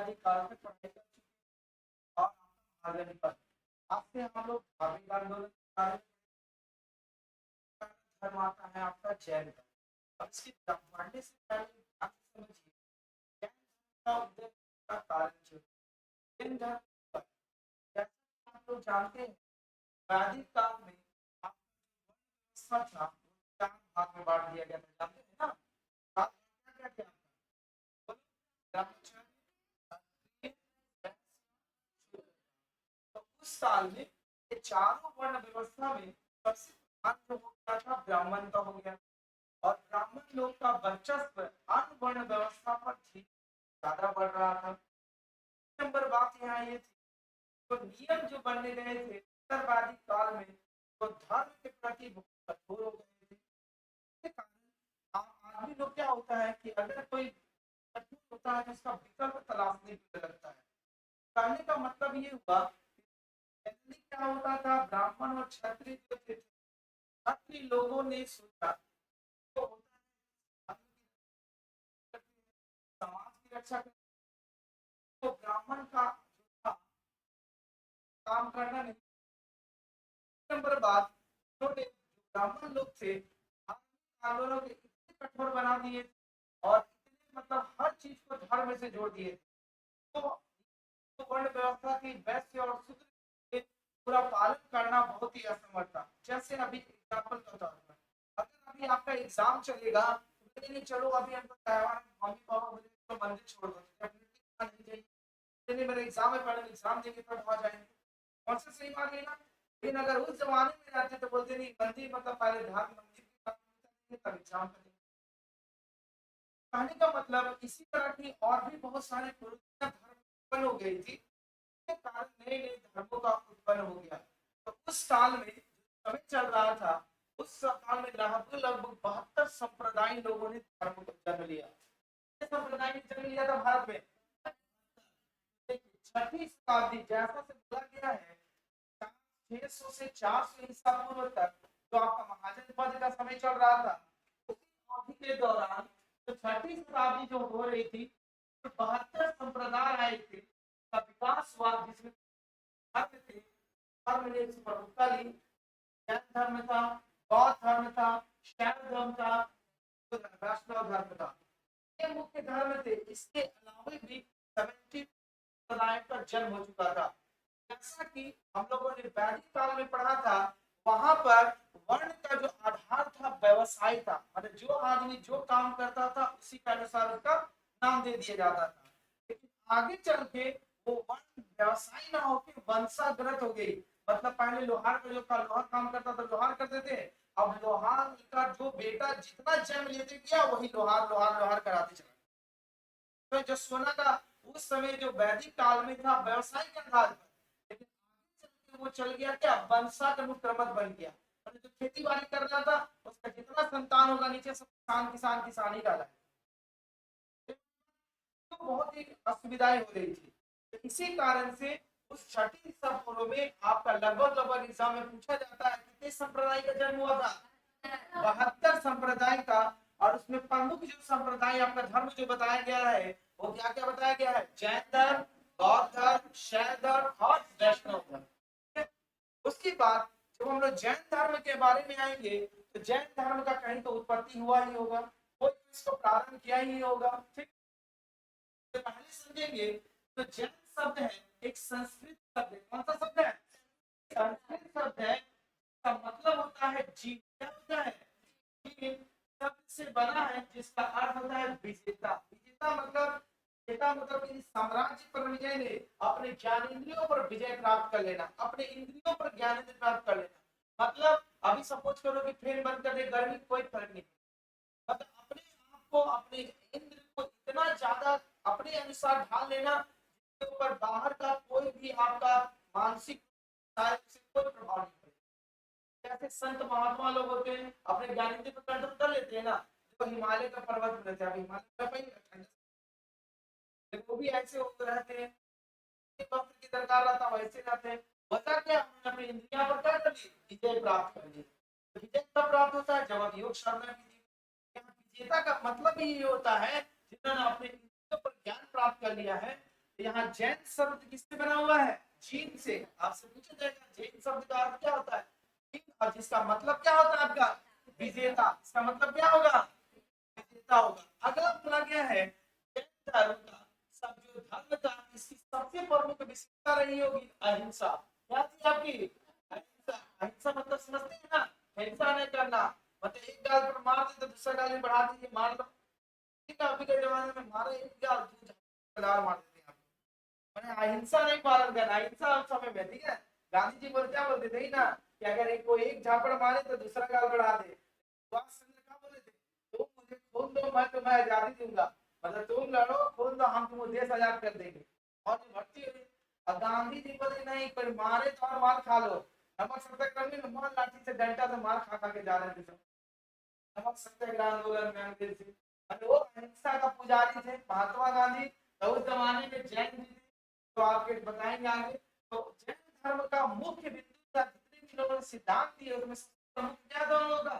वैदिक काल में पढ़ाई कर चुके हैं और आगे निकल आपसे हम लोग धार्मिक आंदोलन के बारे में धर्म आता है आपका जैन धर्म। अब इसकी ब्रह्मांड से पहले ध्यान से समझिए जैन धर्म का उदय का कारण जो जैन धर्म पर, जैसा कि आप लोग जानते हैं वैदिक काल में आपका था वो 4 भाग में बांट दिया गया था, जानते हैं ना? भाग क्या क्या था? ब्रह्मचर्य, क्षत्रिय, वैश्य, तो उस साल में ये चारों वर्ण व्यवस्था में सबसे प्रधान जो हो गया था ब्राह्मण का हो गया और ब्राह्मण लोग का वर्चस्व अन्य वर्ण व्यवस्था पर ज्यादा बढ़ रहा था। नंबर बात यहाँ ये थी तो नियम जो बनने गए थे उत्तरवादी काल में तो धर्म के प्रति बहुत कठोर हो गए थे। इसके कारण आदमी लोग क्या होता है कि अगर कोई कठोर होता है तो उसका विकल्प तलाशने के लिए लगता है। कहने का मतलब ये हुआ पहले क्या होता था ब्राह्मण और क्षत्रिय जो थे क्षत्रिय लोगों ने सोचा तो होता है समाज की रक्षा करने तो ब्राह्मण का जो था काम करना नहीं। नंबर बात छोटे ब्राह्मण लोग थे आंदोलन के इतने कठोर बना दिए और इतने मतलब हर चीज को धर्म से जोड़ दिए तो वर्ण व्यवस्था की वैश्य और शूद्र के पूरा पालन करना बहुत ही असमर्थ था। जैसे अभी एग्जाम्पल के तौर पर अगर अभी आपका एग्जाम चलेगा तो नहीं चलो अभी हमको त्योहार मम्मी पापा बोले तो मंदिर छोड़ दो डेफिनेटली नहीं चाहिए नहीं मेरा एग्जाम है पहले एग्जाम देंगे तब वहां जाएंगे कौन सा सही मान लेना। लेकिन अगर उस जमाने में रहते तो बोलते नहीं मंदिर मतलब पहले ध्यान मंदिर की तब एग्जाम करेंगे। कहने का मतलब इसी तरह की और भी बहुत सारे कुरीतियां धर्म उत्पन्न हो गई थी के कारण नए नए धर्मों का उत्पन्न हो गया। तो उस साल में समय चल रहा था उस साल में लगभग लगभग 72 संप्रदाय लोगों ने धर्म को जन्म लिया। संप्रदाय ने जन्म लिया था भारत में छठी शताब्दी जैसा से बोला गया है 600 से 400 ईसा पूर्व तक जो आपका महाजनपद का समय चल रहा था उसी अवधि के दौरान तो छठी शताब्दी जो हो रही थी तो 72 संप्रदाय आए थे का विकास हुआ जिसमें धर्म थे धर्म ने प्रमुखता ली। जैन धर्म था बौद्ध धर्म था शैव धर्म था वैष्णव धर्म था ये मुख्य धर्म थे। इसके अलावा भी 70 संप्रदाय का जन्म हो चुका था। जैसा कि हम लोगों ने वैदिक काल में पढ़ा था वहां पर वर्ण का जो आधार था व्यवसाय था मतलब जो आदमी जो काम करता था उसी के अनुसार उसका नाम दे दिया जाता था। लेकिन आगे चल के वो वर्ण व्यवसाय ना होकर वंशाग्रत हो गई मतलब पहले लोहार का जो था लोहार काम करता था लोहार करते थे अब लोहार का जो बेटा जितना जन्म लेते गया वही लोहार लोहार लोहार कराते चला। तो जो सोना का उस समय जो वैदिक काल में था व्यवसाय के आधार पर लेकिन आगे चल के वो चल गया क्या वंशानुक्रमत बन गया मतलब जो खेती बाड़ी कर रहा था उसका जितना संतान होगा नीचे सब किसान किसान किसान ही डाला तो बहुत ही असुविधाएं हो रही थी। तो इसी कारण से उस छठी संपूर्ण में आपका लगभग लगभग एग्जाम में पूछा जाता है कितने संप्रदाय का जन्म हुआ था 72 संप्रदाय का और उसमें प्रमुख जो संप्रदाय आपका धर्म जो बताया गया है वो क्या क्या बताया गया है जैन धर्म बौद्ध धर्म शैव धर्म और वैष्णव धर्म। उसके बाद जब हम लोग जैन धर्म के बारे में आएंगे तो जैन धर्म का कहीं तो उत्पत्ति हुआ ही होगा कोई इसको प्रारंभ किया ही होगा। ठीक पहले समझेंगे तो जैन शब्द है एक संस्कृत शब्द है कौन सा शब्द है संस्कृत शब्द है का मतलब होता है जीत क्या होता है शब्द से बना है जिसका अर्थ होता है विजेता। विजेता मतलब कि साम्राज्य पर विजय ने अपने ज्ञानेंद्रियों पर विजय प्राप्त कर लेना अपने इंद्रियों पर ज्ञानेंद्र प्राप्त कर लेना मतलब अभी सपोज करो कि फैन बंद कर दे गर्मी कोई फर्क नहीं मतलब अपने आप को अपने इंद्र को इतना ज्यादा अपने अनुसार ढाल लेना जिसके ऊपर बाहर का कोई भी आपका मानसिक कोई प्रभाव नहीं पड़ेगा। जैसे संत महात्मा लोग होते हैं अपने ज्ञानेंद्र पर कंट्रोल कर लेते हैं ना जो हिमालय का पर्वत में रहते हैं हिमालय वो भी ऐसे होते रहते हैं वक्त की दरकार रहता वैसे रहते हैं होता क्या हमने अपनी इंद्रियां पर क्या कर ली विजय प्राप्त कर ली। विजय कब प्राप्त होता है जब आप योग साधना कीजिए। विजेता का मतलब ही ये होता है जिन्होंने अपने इंद्रियों पर ज्ञान प्राप्त कर लिया है तो यहाँ जैन शब्द किससे बना हुआ है? जीन से। आपसे पूछा जाएगा जैन शब्द का अर्थ क्या होता है? जीन, और जिसका मतलब क्या होता है आपका? विजेता। इसका मतलब क्या होगा? विजेता होगा। अगला बोला गया है जैन धर्म का सब जो धर्म का इसकी सबसे प्रमुख विशेषता रही होगी अहिंसा। क्या थी आपकी? अहिंसा। अहिंसा मतलब समझते हैं ना? हिंसा नहीं करना, मतलब एक गाल पर मार दे तो दूसरा गाल भी बढ़ा दीजिए, मार लो। ठीक है, अभी के जमाने में मारे एक गाल दूसरा मार देते हैं। मैंने अहिंसा नहीं पालन करना, अहिंसा उस समय में, ठीक है। गांधी जी बोल क्या बोलते थे ना कि अगर एक को एक झापड़ मारे तो दूसरा गाल बढ़ा दे। सुभाष चंद्र क्या बोले थे? तुम मुझे खून दो, मैं तुम्हें आजादी दूंगा। मतलब तुम लड़ो, खून दो, हम तुमको देश आजाद कर देंगे। और जो भर्ती हुई, और गांधी जी बोले नहीं, कोई मारे तो और मार खा लो। नमक सत्याग्रह में मार लाठी से डंडा तो मार खा खा के जा रहे थे सब। नमक सत्याग्रह आंदोलन में अंग्रेज थे, और वो अहिंसा का पुजारी थे महात्मा गांधी। तो उस जमाने में जैन जी थे, तो आपके बताएंगे आगे। तो जैन धर्म का मुख्य बिंदु था, जितने भी लोगों ने सिद्धांत दिए उसमें सबसे प्रमुख क्या था उन लोगों का?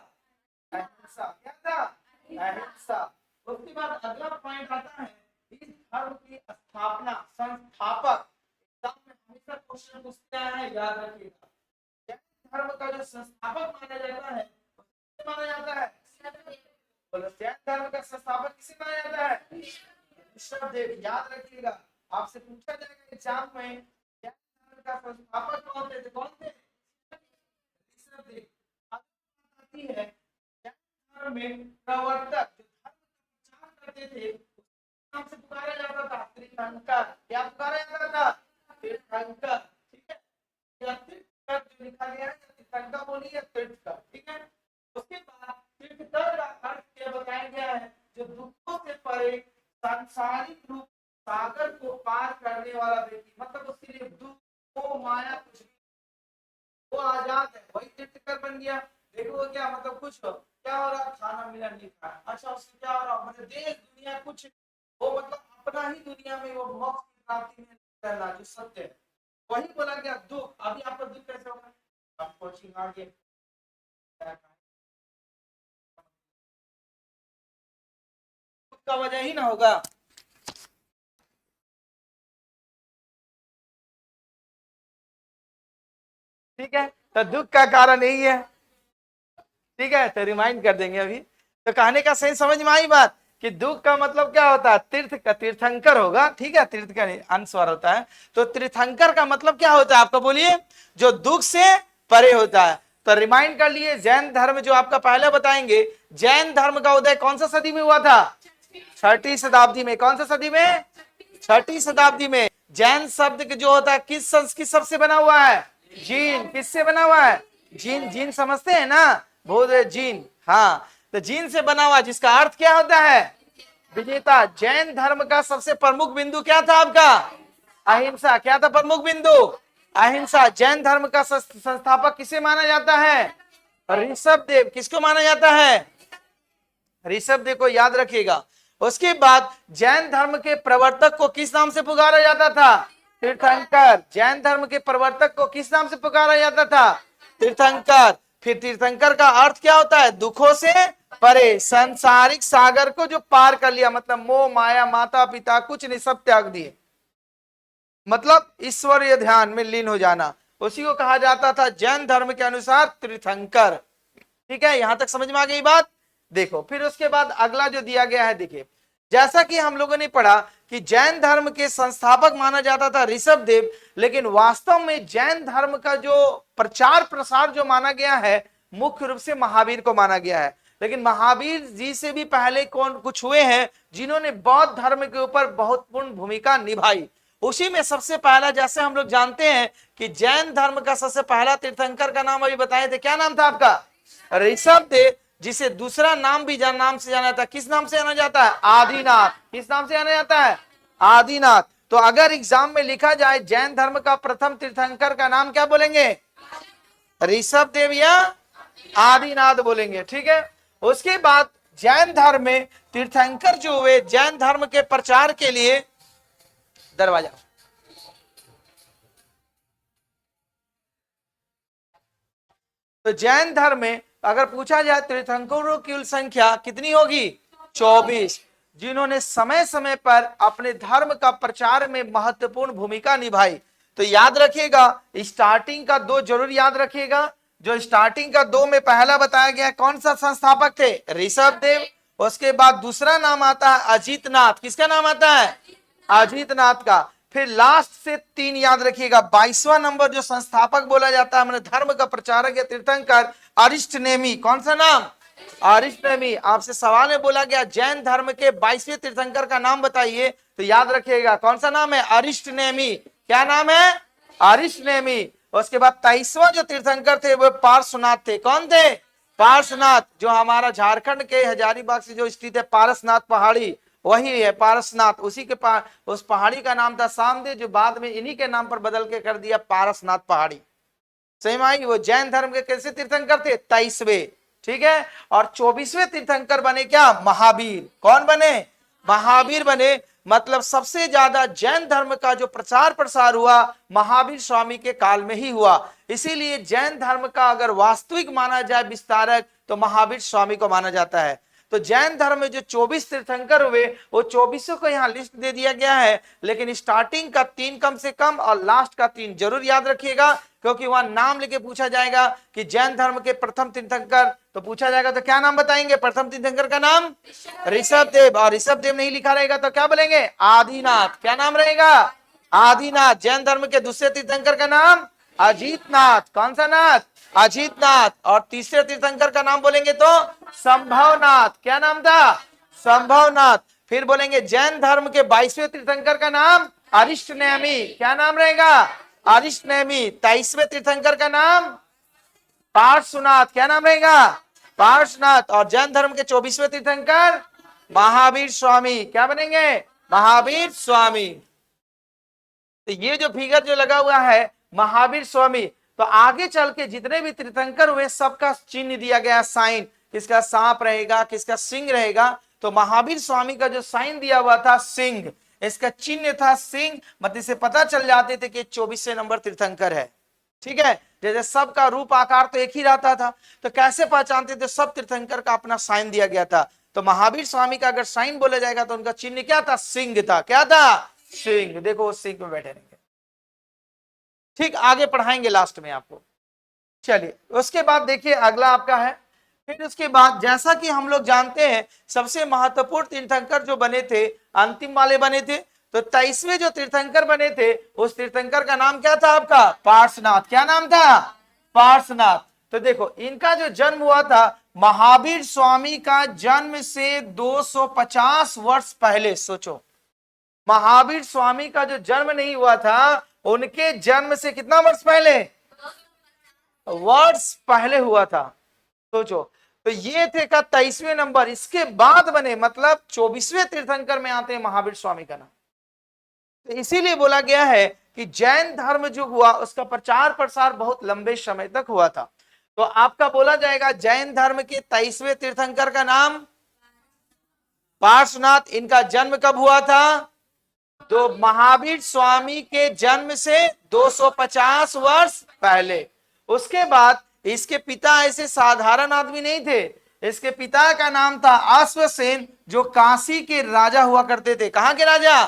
अहिंसा। क्या था? अहिंसा। उसके बाद अगला पॉइंट आता है इस धर्म की स्थापना, संस्थापक। एग्जाम में हमेशा क्वेश्चन पूछते हैं, याद रखिएगा। जैन धर्म का जो संस्थापक माना जाता है किसे माना जाता है? बोलो, जैन धर्म का संस्थापक किसे माना जाता है? ऋषभदेव। याद रखिएगा, आपसे पूछा जाएगा एग्जाम में जैन धर्म का संस्थापक कौन थे? कौन थे? ऋषभदेव। आती है जैन धर्म में प्रवर्तक जो धर्म का प्रचार करते थे उसके नाम से पुकारा जाता था तीर्थंकर। क्या पुकारा जाता था? तीर्थंकर। ठीक है, या तीर्थकर जो लिखा गया है, तीर्थंकर बोलिए या तीर्थकर। ठीक है, उसके बाद तीर्थकर का अर्थ क्या बताया गया है? जो दुखों से परे सांसारिक रूप सागर को पार करने वाला व्यक्ति, मतलब उसके लिए दुख वो माया कुछ भी, वो आजाद है, वही तीर्थकर बन गया। देखो क्या मतलब, कुछ क्या हो रहा, खाना मिला नहीं खा, अच्छा उससे क्या हो रहा, मतलब देश दुनिया कुछ, वो मतलब अपना ही दुनिया में वो मोक्ष की प्राप्ति में करना जो सत्य है, वही बोला गया दुख। अभी आपका दुख कैसे होगा? आप कोचिंग आगे दुख का वजह ही ना होगा। ठीक है, तो दुख का कारण यही है। ठीक है, तो रिमाइंड कर देंगे अभी। तो कहने का सही समझ में आई बात कि दुख का मतलब क्या होता है? तीर्थ का, तीर्थंकर होगा। ठीक है, तीर्थ का अनुस्वार होता है, तो तीर्थंकर का मतलब क्या होता है आपका? बोलिए। जो दुख से परे होता है। तो रिमाइंड कर लिए, जैन धर्म जो आपका पहले बताएंगे, जैन धर्म का उदय कौन सा सदी में हुआ था? 6ठी शताब्दी में। कौन सा सदी में? 6ठी शताब्दी में। जैन शब्द जो होता है किस संस्कृत शब्द से बना हुआ है? जीन। किससे बना हुआ है? जीन। जीन समझते हैं ना? बोध जीन। हाँ, तो जीन से बना हुआ, जिसका अर्थ क्या होता है? विजेता। जैन धर्म का सबसे प्रमुख बिंदु क्या था आपका? अहिंसा। क्या था प्रमुख बिंदु? अहिंसा। जैन धर्म का संस्थापक किसे माना जाता है? ऋषभ देव। किसको माना जाता है? ऋषभ देव को याद रखिएगा। उसके बाद जैन धर्म के प्रवर्तक को किस नाम से पुकारा जाता था? तीर्थंकर। जैन धर्म के प्रवर्तक को किस नाम से पुकारा जाता था? तीर्थंकर। फिर तीर्थंकर का अर्थ क्या होता है? दुखों से परे, सांसारिक सागर को जो पार कर लिया, मतलब मोह माया माता पिता कुछ नहीं, सब त्याग दिए, मतलब ईश्वरीय ध्यान में लीन हो जाना, उसी को कहा जाता था जैन धर्म के अनुसार तीर्थंकर। ठीक है, यहां तक समझ में आ गई बात। देखो फिर उसके बाद अगला जो दिया गया है, देखिए जैसा कि हम लोगों ने पढ़ा कि जैन धर्म के संस्थापक माना जाता था ऋषभ देव, लेकिन वास्तव में जैन धर्म का जो प्रचार प्रसार जो माना गया है मुख्य रूप से महावीर को माना गया है। लेकिन महावीर जी से भी पहले कौन कुछ हुए हैं जिन्होंने बौद्ध धर्म के ऊपर बहुत पूर्ण भूमिका निभाई। उसी में सबसे पहला, जैसे हम लोग जानते हैं कि जैन धर्म का सबसे पहला तीर्थंकर का नाम अभी बताए थे, क्या नाम था आपका? ऋषभ देव, जिसे दूसरा नाम भी नाम से जाना जाता है। किस नाम से जाना जाता है? आदिनाथ। किस नाम से जाना जाता है? आदिनाथ। तो अगर एग्जाम में लिखा जाए जैन धर्म का प्रथम तीर्थंकर का नाम क्या बोलेंगे? ऋषभ देव या आदिनाथ बोलेंगे। ठीक है, उसके बाद जैन धर्म में तीर्थंकर जो हुए जैन धर्म के प्रचार के लिए, दरवाजा, तो जैन धर्म में अगर पूछा जाए तीर्थंकरों की कुल संख्या कितनी होगी? 24। जिन्होंने समय समय पर अपने धर्म का प्रचार में महत्वपूर्ण भूमिका निभाई। तो याद रखिएगा, स्टार्टिंग का दो जरूर याद रखिएगा। जो स्टार्टिंग का दो में पहला बताया गया कौन सा संस्थापक थे? ऋषभ देव। उसके बाद दूसरा नाम आता है अजीत नाथ। किसका नाम आता है? अजीत नाथ का। फिर लास्ट से तीन याद रखिएगा। 22वां नंबर जो संस्थापक बोला जाता है हमारे धर्म का प्रचारक या तीर्थंकर अरिष्ट नेमी। कौन सा नाम? अरिष्ट नेमी। आपसे सवाल में बोला गया जैन धर्म के 22वें तीर्थंकर का नाम बताइए, तो याद रखिएगा कौन सा नाम है? अरिष्ट नेमी। क्या नाम है? अरिष्ट नेमी। उसके बाद 23वां जो तीर्थंकर थे वो पार्श्वनाथ थे। कौन थे? पार्श्वनाथ, जो हमारा झारखंड के हजारीबाग से जो स्थित है पारसनाथ पहाड़ी, वही है पारसनाथ। उसी के उस पहाड़ी का नाम था सामदेव, जो बाद में इन्हीं के नाम पर बदल के कर दिया पारसनाथ पहाड़ी। सही माई। वो जैन धर्म के कैसे तीर्थंकर थे? 23वें। ठीक है। और 24वें तीर्थंकर बने क्या? महावीर। कौन बने? महावीर बने। मतलब सबसे ज्यादा जैन धर्म का जो प्रचार प्रसार हुआ महावीर स्वामी के काल में ही हुआ। इसीलिए जैन धर्म का अगर वास्तविक माना जाए विस्तारक, तो महावीर स्वामी को माना जाता है। तो जैन धर्म में जो 24 तीर्थंकर हुए वो 24 को यहाँ लिस्ट दे दिया गया है, लेकिन स्टार्टिंग का 3 कम से कम और लास्ट का 3 जरूर याद रखिएगा, क्योंकि वहां नाम लेके पूछा जाएगा कि जैन धर्म के प्रथम तीर्थंकर, तो पूछा जाएगा तो क्या नाम बताएंगे? प्रथम तीर्थंकर का नाम ऋषभ देव। और ऋषभ देव नहीं लिखा रहेगा तो क्या बोलेंगे? आदिनाथ। क्या नाम रहेगा? आदिनाथ। जैन धर्म के दूसरे तीर्थंकर का नाम अजीत नाथ। कौन सा नाथ? अजीत नाथ। और तीसरे तीर्थंकर का नाम बोलेंगे तो संभवनाथ। क्या नाम था? संभवनाथ। फिर बोलेंगे जैन धर्म के 22वें तीर्थंकर का नाम अरिष्ट नेमी। क्या नाम रहेगा? अरिष्ट नेमी। 23वें तीर्थंकर का नाम पार्श्वनाथ। क्या नाम रहेगा? पार्श्वनाथ। और जैन धर्म के 24वें तीर्थंकर महावीर स्वामी। क्या बनेंगे? महावीर स्वामी। तो ये जो फिगर जो लगा हुआ है महावीर स्वामी, तो आगे चल के जितने भी तीर्थंकर हुए सबका चिन्ह दिया गया, साइन। किसका सांप रहेगा, किसका सिंह रहेगा। तो महावीर स्वामी का जो साइन दिया हुआ था सिंह, इसका चिन्ह था सिंह। मतलब इसे पता चल जाते थे कि 24वें नंबर तीर्थंकर है। ठीक है। जैसे सबका रूप आकार तो एक ही रहता था, तो कैसे पहचानते थे? सब तीर्थंकर का अपना साइन दिया गया था। तो महावीर स्वामी का अगर साइन बोला जाएगा तो उनका चिन्ह क्या था? सिंह था। क्या था? सिंह। देखो वो सिंह में बैठे रहेंगे। ठीक, आगे पढ़ाएंगे लास्ट में आपको। चलिए उसके बाद देखिए अगला आपका है। फिर उसके बाद जैसा कि हम लोग जानते हैं सबसे महत्वपूर्ण तीर्थंकर जो बने थे अंतिम वाले बने थे। तो 23वें जो तीर्थंकर बने थे उस तीर्थंकर का नाम क्या था आपका? पार्श्वनाथ। क्या नाम था? पार्श्वनाथ। तो देखो इनका जो जन्म हुआ था महावीर स्वामी का जन्म से 250 वर्ष पहले। सोचो, महावीर स्वामी का जो जन्म नहीं हुआ था उनके जन्म से कितना वर्ष पहले? वर्ष पहले हुआ था। सोचो, तो ये थे का 23वें नंबर। इसके बाद बने, मतलब 24वें तीर्थंकर में आते हैं महावीर स्वामी का नाम। तो इसीलिए बोला गया है कि जैन धर्म जो हुआ उसका प्रचार प्रसार बहुत लंबे समय तक हुआ था। तो आपका बोला जाएगा जैन धर्म के 23वें तीर्थंकर का नाम पार्श्वनाथ। इनका जन्म कब हुआ था? तो महावीर स्वामी के जन्म से 250 वर्ष पहले। उसके बाद इसके पिता ऐसे साधारण आदमी नहीं थे। इसके पिता का नाम था अश्वसेन, जो काशी के राजा हुआ करते थे। कहां के राजा?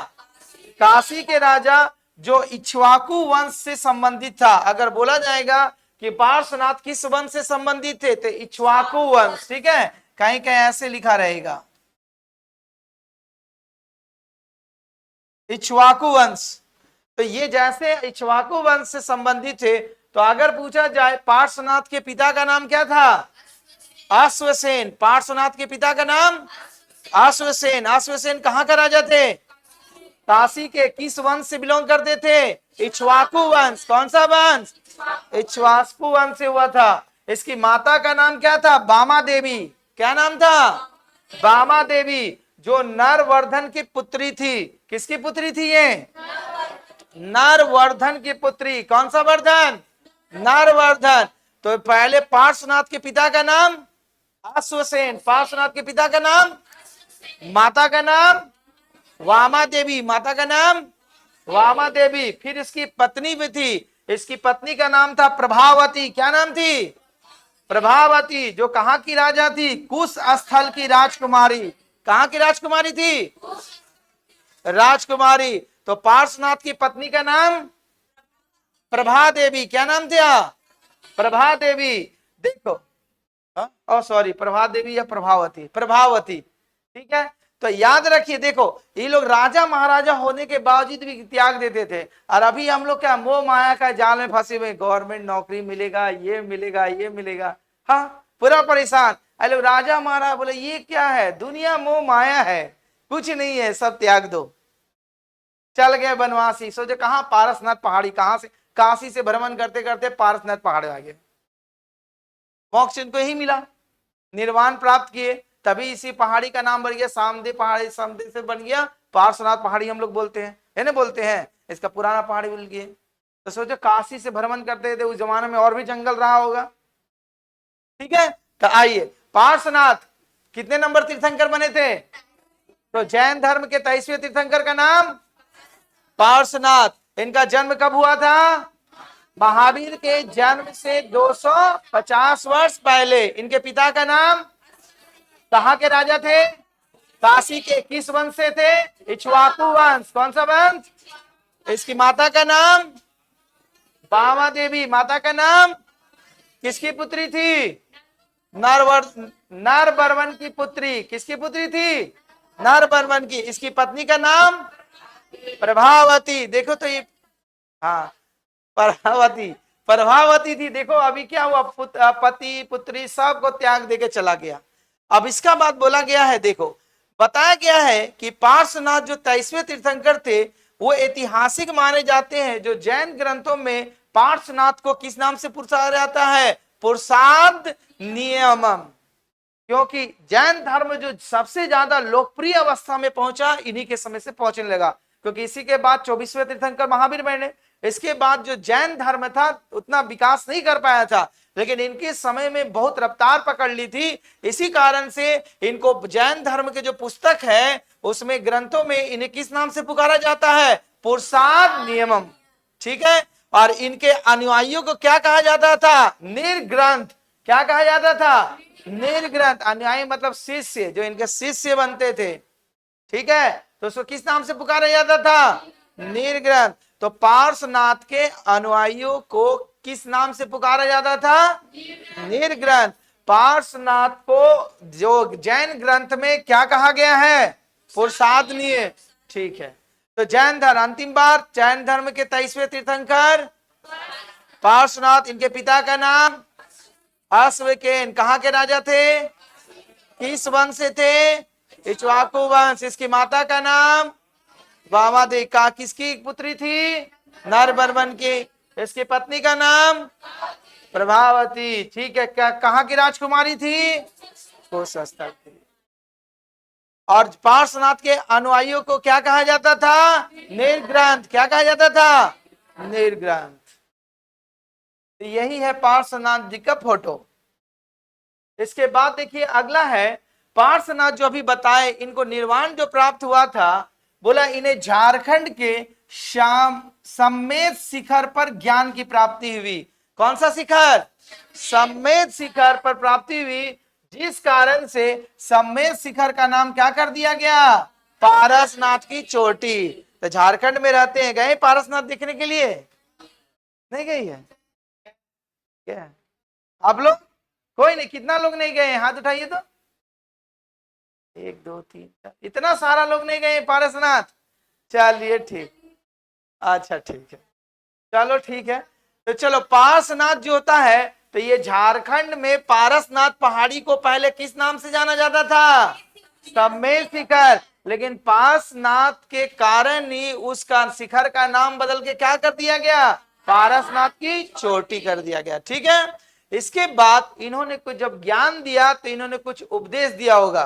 काशी के राजा, जो इक्ष्वाकु वंश से संबंधित था। अगर बोला जाएगा कि पार्श्वनाथ किस वंश से संबंधित थे, तो इक्ष्वाकु वंश। ठीक है, कहीं कहीं ऐसे लिखा रहेगा इक्ष्वाकु वंश। तो ये जैसे इक्ष्वाकु वंश से संबंधित थे, तो अगर पूछा जाए पार्श्वनाथ के पिता का नाम क्या था? अश्वसेन। पार्श्वनाथ के पिता का नाम अश्वसेन। अश्वसेन कहां का राजा थे? काशी के। किस वंश से बिलोंग करते थे? इक्ष्वाकु वंश। कौन सा वंश? इक्ष्वाकु वंश से हुआ था। इसकी माता का नाम क्या था? बामा देवी। क्या नाम था? बामा देवी, जो नरवर्धन की पुत्री थी। किसकी पुत्री थी ये? नरवर्धन की पुत्री। कौन सा वर्धन? नरवर्धन। तो पहले पार्श्वनाथ के पिता का नाम अश्वसेन। पार्श्वनाथ के पिता का नाम, माता का नाम वामा देवी। माता का नाम वामा देवी। फिर इसकी पत्नी भी थी। इसकी पत्नी का नाम था प्रभावती। क्या नाम थी? प्रभावती, जो कहां की राजा थी? कुश स्थल की राजकुमारी। कहाँ की राजकुमारी थी? राजकुमारी। तो पार्श्वनाथ की पत्नी का नाम प्रभा देवी। क्या नाम था? प्रभा देवी। देखो, ओ सॉरी, प्रभा देवी या प्रभावती? प्रभावती। ठीक है, तो याद रखिए, देखो ये लोग राजा महाराजा होने के बावजूद भी त्याग देते थे। और अभी हम लोग क्या मोह माया का जाल में फंसे हुए, गवर्नमेंट नौकरी मिलेगा, ये मिलेगा, ये मिलेगा, हाँ पूरा परेशान। अरे लोग राजा महाराजा बोले ये क्या है, दुनिया मोह माया है, कुछ नहीं है, सब त्याग दो। चल गए बनवासी। सोचे कहाँ? पारसनाथ पहाड़ी। कहाँ से? काशी से भ्रमण करते करते पारसनाथ पहाड़ आ गए। मोक्ष इनको ही मिला, निर्वाण प्राप्त किए। तभी इसी पहाड़ी का नाम बन गया सामदे पहाड़ी, सामदे से बन गया पार्श्वनाथ पहाड़ी हम लोग बोलते हैं, है ना? बोलते हैं इसका पुराना पहाड़ी बोल गए। तो सोचो काशी से भ्रमण करते थे, उस जमाने में और भी जंगल रहा होगा। ठीक है, तो आइए, पार्श्वनाथ कितने नंबर तीर्थंकर बने थे? तो जैन धर्म के 23वें तीर्थंकर का नाम पार्श्वनाथ। इनका जन्म कब हुआ था? महावीर के जन्म से 250 वर्ष पहले। इनके पिता का नाम? कहाँ के राजा थे? काशी के। किस वंश से थे? इक्ष्वाकु वंश। कौन सा वंश? इसकी माता का नाम बामा देवी। माता का नाम? किसकी पुत्री थी? नरबर्वन की पुत्री। किसकी पुत्री थी? नरबर्वन की। इसकी पत्नी का नाम प्रभावती। देखो तो ये, हाँ प्रभावती, प्रभावती थी। देखो अभी क्या हुआ, पति पुत्री सबको त्याग देके चला गया। अब इसका बात बोला गया है, देखो बताया गया है कि पार्श्वनाथ जो 23वें तीर्थंकर थे वो ऐतिहासिक माने जाते हैं। जो जैन ग्रंथों में पार्श्वनाथ को किस नाम से पुकारा जाता है? पुरुषार्थ नियमम। क्योंकि जैन धर्म जो सबसे ज्यादा लोकप्रिय अवस्था में पहुंचा इन्हीं के समय से पहुंचने लगा, क्योंकि इसी के बाद 24वें तीर्थंकर महावीर बने। इसके बाद जो जैन धर्म था उतना विकास नहीं कर पाया था, लेकिन इनके समय में बहुत रफ्तार पकड़ ली थी। इसी कारण से इनको जैन धर्म के जो पुस्तक है उसमें ग्रंथों में इन्हें किस नाम से पुकारा जाता है? पुरुषार्थ नियमम। ठीक है, और इनके अनुयायियों को क्या कहा जाता था? निर्ग्रंथ। क्या कहा जाता था? निर्ग्रंथ। अनुयायी मतलब शिष्य, जो इनके शिष्य बनते थे। ठीक है, तो उसको किस नाम से पुकारा जाता था? निर्ग्रंथ। तो पार्श्वनाथ के अनुयायियों को किस नाम से पुकारा जाता था? निर्ग्रंथ। पार्श्वनाथ को जो जैन ग्रंथ में क्या कहा गया है? पुरुषार्थनीय। ठीक है, तो जैन धर्म, अंतिम बार, जैन धर्म के 23वें तीर्थंकर पार्श्वनाथ। इनके पिता का नाम अश्वकेन। कहाँ के राजा थे? किस वंश से थे? इक्ष्वाकु वंश। इसकी माता का नाम वामादेवी। का किसकी पुत्री थी? नरबर्वन की। इसकी पत्नी का नाम प्रभावती। ठीक है, क्या कहाँ की राजकुमारी थी? कुशस्थल की। और पार्श्वनाथ के अनुयायियों को क्या कहा जाता था? निर्ग्रंथ। क्या कहा जाता था? निर्ग्रंथ। तो यही है पार्श्वनाथ जी का फोटो। इसके बाद देखिए अगला है पार्श्वनाथ जो अभी बताए, इनको निर्वाण जो प्राप्त हुआ था, बोला इन्हें झारखंड के सम्मेद शिखर पर ज्ञान की प्राप्ति हुई। कौन सा शिखर? सम्मेद शिखर पर प्राप्ति हुई, जिस कारण से सम्मेद शिखर का नाम क्या कर दिया गया? पारसनाथ की चोटी। तो झारखंड में रहते हैं, गए पारसनाथ देखने के लिए? नहीं गई है क्या आप लोग? कोई नहीं। कितना लोग नहीं गए? हाथ उठाइए तो। 1 2 3 4, इतना सारा लोग नहीं गए पारसनाथ। चलिए ठीक, अच्छा ठीक है, चलो ठीक है। तो चलो, पारसनाथ जो होता है, तो ये झारखंड में पारसनाथ पहाड़ी को पहले किस नाम से जाना जाता था? सम्मेद शिखर। लेकिन पारसनाथ के कारण ही उसका शिखर का नाम बदल के क्या कर दिया गया? पारसनाथ की चोटी कर दिया गया। ठीक है, इसके बाद इन्होंने कुछ जब ज्ञान दिया तो इन्होंने कुछ उपदेश दिया होगा।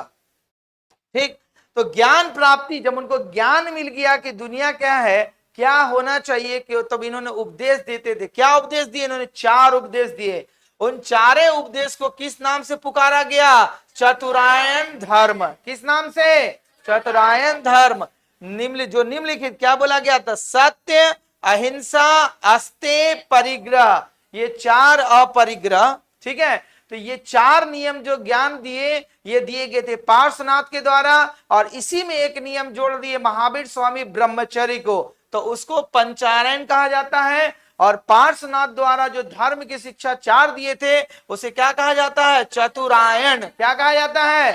ठीक, तो ज्ञान प्राप्ति, जब उनको ज्ञान मिल गया कि दुनिया क्या है, क्या होना चाहिए, कि तब इन्होंने उपदेश देते थे। क्या उपदेश दिए इन्होंने? 4 उपदेश दिए। उन 4 उपदेश को किस नाम से पुकारा गया? चतुरायन धर्म। किस नाम से? चतुरायन धर्म। निम्नलिखित क्या बोला गया था? सत्य, अहिंसा, अस्तेय, परिग्रह। ये 4 अपरिग्रह। ठीक है, तो ये 4 नियम जो ज्ञान दिए, ये दिए गए थे पार्श्वनाथ के द्वारा, और इसी में एक नियम जोड़ दिए महावीर स्वामी ब्रह्मचर्य को, तो उसको पंचायन कहा जाता है। और पार्श्वनाथ द्वारा जो धर्म की शिक्षा 4 दिए थे, उसे क्या कहा जाता है? चतुरायन। क्या कहा जाता है?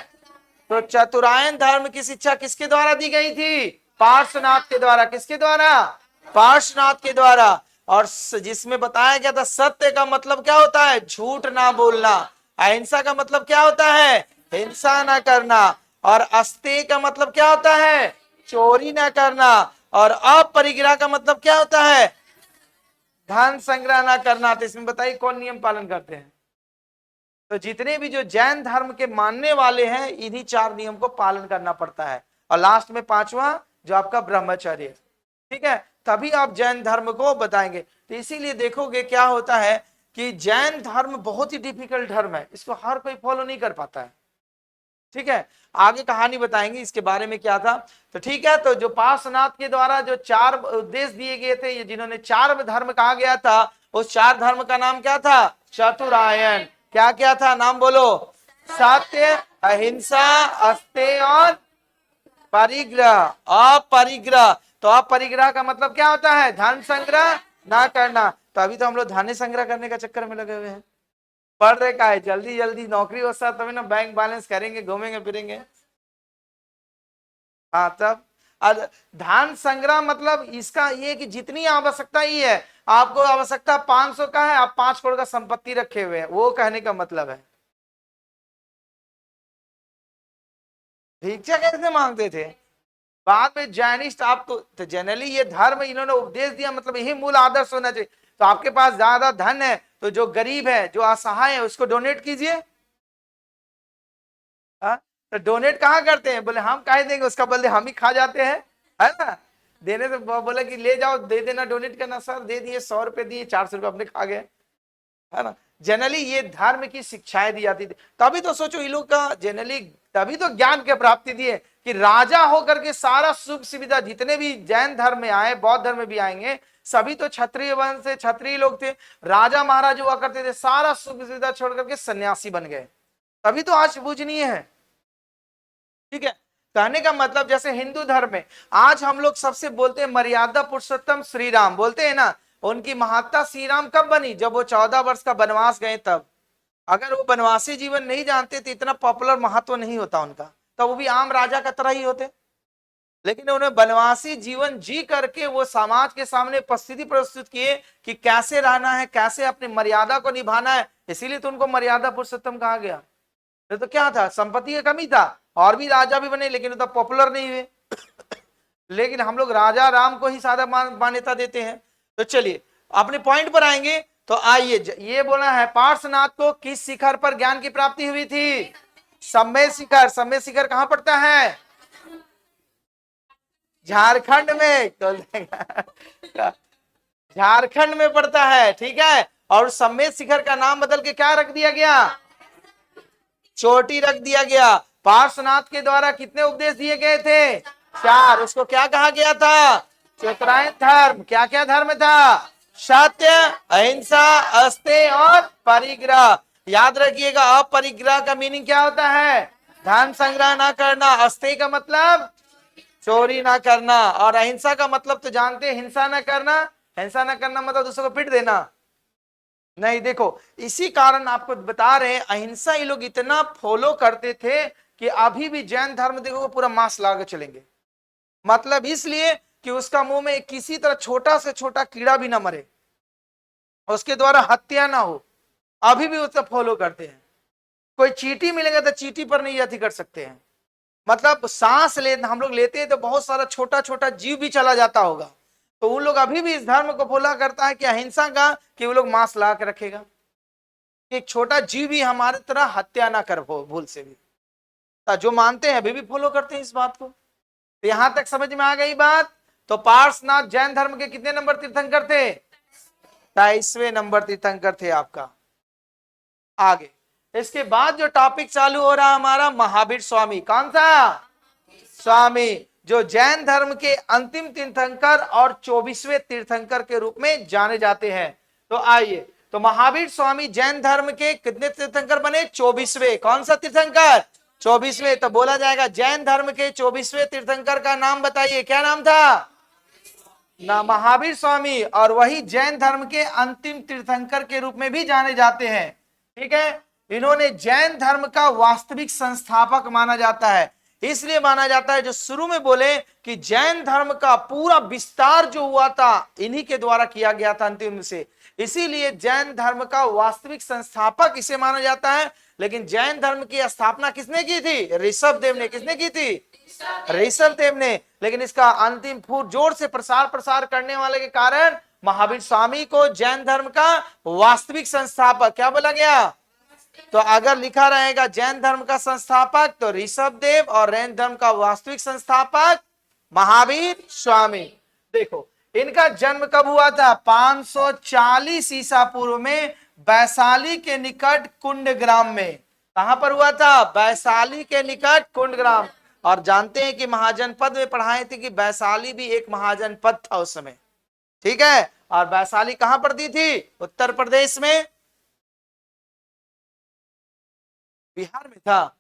तो चतुरायन धर्म की शिक्षा किसके द्वारा दी गई थी? पार्श्वनाथ के द्वारा। किसके द्वारा? पार्श्वनाथ के द्वारा। और जिसमें बताया गया था सत्य का मतलब क्या होता है? झूठ ना बोलना। अहिंसा का मतलब क्या होता है? हिंसा ना करना। और अस्तेय का मतलब क्या होता है? चोरी ना करना। और अपरिग्रह का मतलब क्या होता है? धन संग्रह ना करना। तो इसमें बताइए कौन नियम पालन करते हैं? तो जितने भी जो जैन धर्म के मानने वाले हैं, इन्हीं 4 नियम को पालन करना पड़ता है। और लास्ट में 5वां जो आपका ब्रह्मचर्य, ठीक है, तभी आप जैन धर्म को बताएंगे। तो इसीलिए देखोगे क्या होता है कि जैन धर्म बहुत ही डिफिकल्ट धर्म है, इसको हर कोई फॉलो नहीं कर पाता है। ठीक है, आगे कहानी बताएंगे इसके बारे में क्या था। तो ठीक है, तो जो पार्श्वनाथ के द्वारा जो 4 उपदेश दिए गए थे, ये जिन्होंने 4 धर्म कहा गया था, उस 4 धर्म का नाम क्या था? चतुरायन। क्या क्या था? नाम बोलो। सत्य, अहिंसा, अस्तेय और परिग्रह। अपरिग्रह। तो अपरिग्रह का मतलब क्या होता है? धन संग्रह ना करना। तो अभी तो हम लोग धन संग्रह करने का चक्कर में लगे हुए हैं। पढ़ रहे का है, जल्दी जल्दी नौकरी हो सकता तभी ना बैंक बैलेंस करेंगे, घूमेंगे फिरेंगे। हाँ, तब धन संग्रह मतलब इसका ये कि जितनी आवश्यकता ही है, आपको आवश्यकता 500 का है, आप 5 करोड़ का संपत्ति रखे हुए हैं, वो कहने का मतलब है। भिक्षा कैसे मांगते थे? बाद में जैनिस्ट आपको, तो जनरली ये धर्म इन्होंने उपदेश दिया, मतलब यही मूल आदर्श होना चाहिए। तो आपके पास ज्यादा धन है, तो जो गरीब है, जो असहाय है, उसको डोनेट कीजिए। हाँ, तो डोनेट कहाँ करते हैं? बोले हम काहे देंगे, उसका बदले हम ही खा जाते हैं, है ना। देने से बोले कि ले जाओ दे देना, डोनेट करना। सर दे दिए, 100 रुपए दिए, 400 रुपए अपने खा गए, है ना। जनरली ये धर्म की शिक्षाएं दी जाती थी। तभी तो सोचो ये लोग का जनरली, तभी तो ज्ञान की प्राप्ति दिए कि राजा होकर के सारा सुख सुविधा, जितने भी जैन धर्म में आए, बौद्ध धर्म में भी आएंगे, सभी तो क्षत्रिय वंश से, क्षत्रिय लोग थे। राजा महाराज हुआ करते थे, सारा सुख सुविधा छोड़ करके सन्यासी बन गए, तभी तो आज पूजनीय है। ठीक है, कहने का मतलब जैसे हिंदू धर्म में आज हम लोग सबसे बोलते हैं मर्यादा पुरुषोत्तम श्री राम, बोलते हैं ना। उनकी महत्ता श्री राम कब बनी? जब वो 14 वर्ष का वनवास गए तब। अगर वो वनवासी जीवन नहीं जानते तो इतना पॉपुलर महत्व नहीं होता उनका, तो वो भी आम राजा का तरह ही होते। लेकिन उन्हें वनवासी जीवन जी करके वो समाज के सामने परिस्थिति प्रस्तुत किए कि कैसे रहना है, कैसे अपनी मर्यादा को निभाना है। इसीलिए तो उनको मर्यादा पुरुषोत्तम कहा गया। तो क्या था? संपत्ति का कमी था, और भी राजा भी बने, लेकिन तो पॉपुलर नहीं हुए। लेकिन हम लोग राजा राम को ही सादा मान्यता देते हैं। तो चलिए अपने पॉइंट पर आएंगे। तो आइए, ये बोला है पार्श्वनाथ को किस शिखर पर ज्ञान की प्राप्ति हुई थी? सम्मेद शिखर। सम्मेद शिखर कहां पड़ता है? झारखंड में। झारखंड में पड़ता है, ठीक है। और सम्मेद शिखर का नाम बदल के क्या रख दिया गया? चोटी रख दिया गया। पार्श्वनाथ के द्वारा कितने उपदेश दिए गए थे? 4। उसको क्या कहा गया था? चतुरायन धर्म। क्या क्या धर्म था? सत्य, अहिंसा, अस्तेय और परिग्रह। याद रखिएगा, अपरिग्रह का मीनिंग क्या होता है? धन संग्रह ना करना। अस्तेय का मतलब चोरी ना करना। और अहिंसा का मतलब तो जानते हैं, हिंसा ना करना। हिंसा ना करना मतलब दूसरों को पीट देना नहीं। देखो, इसी कारण आपको बता रहे हैं, अहिंसा ये लोग इतना फॉलो करते थे कि अभी भी जैन धर्म देखो पूरा मांस ला के चलेंगे। मतलब इसलिए कि उसका मुंह में किसी तरह छोटा से छोटा कीड़ा भी ना मरे, उसके द्वारा हत्या ना हो, अभी भी उसको फॉलो करते हैं। कोई चींटी मिलेगा तो चींटी पर नहीं जाति कर सकते हैं। मतलब सांस ले हम लोग लेते हैं तो बहुत सारा छोटा छोटा जीव भी चला जाता होगा, तो उन लोग अभी भी इस धर्म को फॉलो करता है कि अहिंसा का, कि वो लोग मांस ला के रखेगा, एक छोटा जीव भी हमारे तरह हत्या ना कर भूल से भी। जो मानते हैं अभी भी फॉलो करते हैं इस बात को। तो यहां तक समझ में आ गई बात। तो पार्श्वनाथ जैन धर्म के कितने नंबर तीर्थंकर थे? 23वें नंबर तीर्थंकर थे आपका। आगे इसके बाद जो टॉपिक चालू हो रहा हमारा, महावीर स्वामी। कौन सा? स्वामी, जो जैन धर्म के अंतिम तीर्थंकर और 24वें तीर्थंकर के रूप में जाने जाते हैं। तो आइए, तो महावीर स्वामी जैन धर्म के कितने तीर्थंकर बने? 24वें। कौन सा तीर्थंकर? 24वें। तो बोला जाएगा जैन धर्म के 24वें तीर्थंकर का नाम बताइए, क्या नाम था? ना महावीर स्वामी। और वही जैन धर्म के अंतिम तीर्थंकर के रूप में भी जाने जाते हैं। ठीक है, इन्होंने जैन धर्म का वास्तविक संस्थापक माना जाता है। इसलिए माना जाता है, जो शुरू में बोले कि जैन धर्म का पूरा विस्तार जो हुआ था इन्हीं के द्वारा किया गया था अंतिम से, इसीलिए जैन धर्म का वास्तविक संस्थापक इसे माना जाता है। लेकिन जैन धर्म की स्थापना किसने की थी? ऋषभ देव ने। किसने की थी? ऋषभ देव ने। लेकिन इसका अंतिम फूट जोर से प्रसार करने वाले के कारण महावीर स्वामी को जैन धर्म का वास्तविक संस्थापक क्या बोला गया? तो अगर लिखा रहेगा जैन धर्म का संस्थापक तो ऋषभ देव, और जैन धर्म का वास्तविक संस्थापक महावीर स्वामी। देखो इनका जन्म कब हुआ था? 540 ईसा पूर्व में वैशाली के निकट कुंडग्राम में। कहां पर हुआ था? वैशाली के निकट कुंडग्राम। और जानते हैं कि महाजनपद में पढ़ाए थे कि वैशाली भी एक महाजनपद था उस समय। ठीक है, और वैशाली कहां पड़ती थी? उत्तर प्रदेश में, बिहार में था।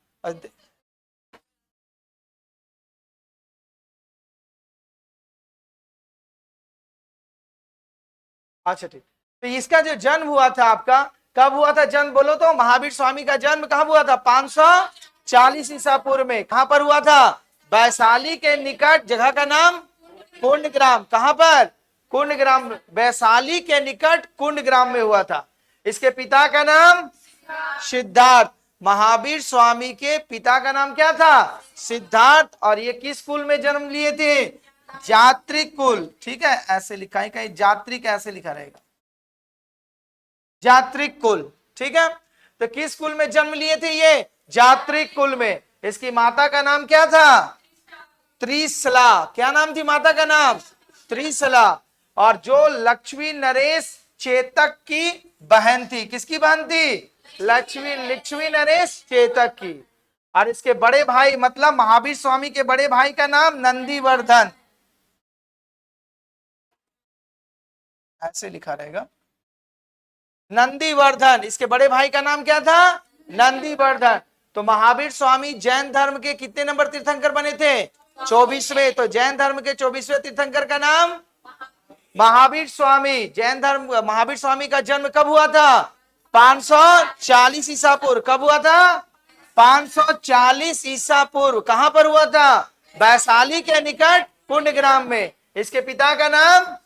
अच्छा ठीक, तो इसका जो जन्म हुआ था आपका, कब हुआ था जन्म बोलो तो? महावीर स्वामी का जन्म कब हुआ था? 540 ईसा पूर्व में। कहां पर हुआ था? वैशाली के निकट, जगह का नाम कुंडग्राम। कहां पर? कुंडग्राम। वैशाली के निकट कुंडग्राम में हुआ था। इसके पिता का नाम सिद्धार्थ। महावीर स्वामी के पिता का नाम क्या था? सिद्धार्थ। और ये किस कुल में जन्म लिए थे? जात्रिक कुल। ठीक है, ऐसे लिखा है, कहीं जात्रिक ऐसे लिखा रहेगा, जात्रिक कुल। ठीक है, तो किस कुल में जन्म लिए थे ये? जात्रिक कुल में। इसकी माता का नाम क्या था? त्रिशला। क्या नाम थी माता का नाम? त्रिशला। और जो लक्ष्मी नरेश चेतक की बहन थी। किसकी बहन थी? लक्ष्मी नरेश चेतक की। और इसके बड़े भाई, मतलब महावीर स्वामी के बड़े भाई का नाम नंदीवर्धन। ऐसे लिखा रहेगा, नंदीवर्धन। इसके बड़े भाई का नाम क्या था? नंदीवर्धन। तो महावीर स्वामी जैन धर्म के कितने नंबर तीर्थंकर बने थे? 24वें। तो जैन धर्म के 24वें तीर्थंकर का नाम महावीर स्वामी। जैन धर्म, महावीर स्वामी का जन्म कब हुआ था? 540 ईसा पूर्व। कब हुआ था? 540 ईसा पूर्व। कहां पर हुआ था? वैशाली के निकट कुंडग्राम में। इसके पिता का नाम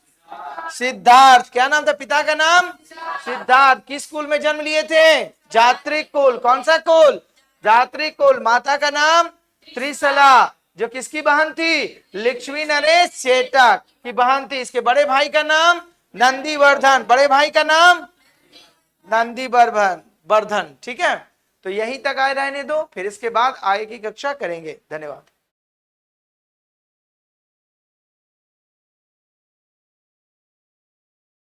सिद्धार्थ। क्या नाम था पिता का नाम? सिद्धार्थ। किस कुल में जन्म लिए थे? जात्रिक कुल। कौन सा कुल? जात्रिक कुल। माता का नाम त्रिशला, जो किसकी बहन थी? लक्ष्मी नरेश चेतक की बहन थी। इसके बड़े भाई का नाम नंदीवर्धन। बड़े भाई का नाम नंदीवर्धन। ठीक है, तो यही तक आए रहने दो, फिर इसके बाद आगे की कक्षा करेंगे। धन्यवाद।